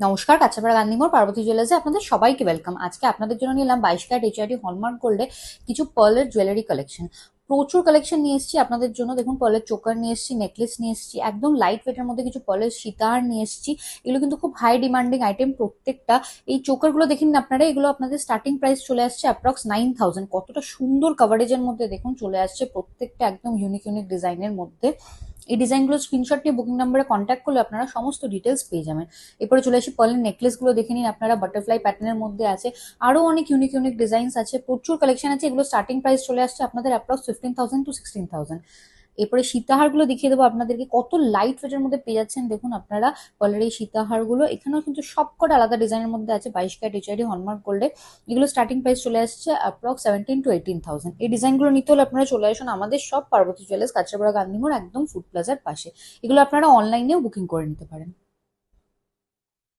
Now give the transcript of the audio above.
নমস্কার, কাছাপাড়া গান্ধীমোড় পার্বতী জুয়েলার্সে আপনাদের সবাইকে ওয়েলকাম। আজকে আপনাদের জন্য নিলাম 22 ক্যারেট এইচআইডি হলমার্ক গোল্ডে কিছু পার্লের জুয়েলারি কালেকশন। প্রচুর কালেকশন নিয়ে এসেছি আপনাদের জন্য। দেখুন, পার্লের চোকার নিয়ে এসেছি, নেকলেস নিয়ে এসেছি, একদম লাইট ওয়েটের মধ্যে কিছু পার্লের সীতাহার নিয়ে এসেছি। এগুলো কিন্তু খুব হাই ডিমান্ডিং আইটেম প্রত্যেকটা। এই চোকার গুলো দেখেন আপনারা, এগুলো আপনাদের স্টার্টিং প্রাইস চলে আসছে অ্যাপ্রক্স 9,000। কতটা সুন্দর কাভারেজের মধ্যে দেখুন চলে আসছে, প্রত্যেকটা একদম ইউনিক ইউনিক ডিজাইনের মধ্যে। এই ডিজাইনগুলো স্ক্রিনশট নিয়ে বুকিং নাম্বারে কন্ট্যাক্ট করলে আপনারা সমস্ত ডিটেলস পেয়ে যাবেন। এরপরে চলে আসি পার্লের নেকলেস গুলো দেখে নিন আপনারা, বাটারফ্লাই প্যাটার্নের মধ্যে আছে। আরো অনেক ইউনিক ইউনিক ডিজাইনস আছে, প্রচুর কালেকশন আছে। এগুলো স্টার্টিং প্রাইস চলে আসছে আপনাদের অ্যাপ্রক্স 15,000 to 16,000। এরপরে সীতাহার গুলো দেখিয়ে দেবো আপনাদেরকে, কত লাইট ওয়েটের মধ্যে পেয়ে যাচ্ছেন দেখুন আপনারা পার্লের এই সীতাহার গুলো। এখানেও কিন্তু সবকটা আলাদা ডিজাইনের মধ্যে আছে, 22 ক্যারেট এইচআইডি হলমার্ক গোল্ডে। এগুলো স্টার্টিং প্রাইস চলে আসছে অ্যাপ্রক্স 17,000 to 18,000। এই ডিজাইনগুলো নিতে হলে আপনারা চলে আসুন আমাদের সব পার্বতী জুয়েলার্স, কাঁচরাপাড়া গান্ধীমোড়, একদম ফুড প্লাজার পাশে। এগুলো আপনারা অনলাইনেও বুকিং করে নিতে পারেন।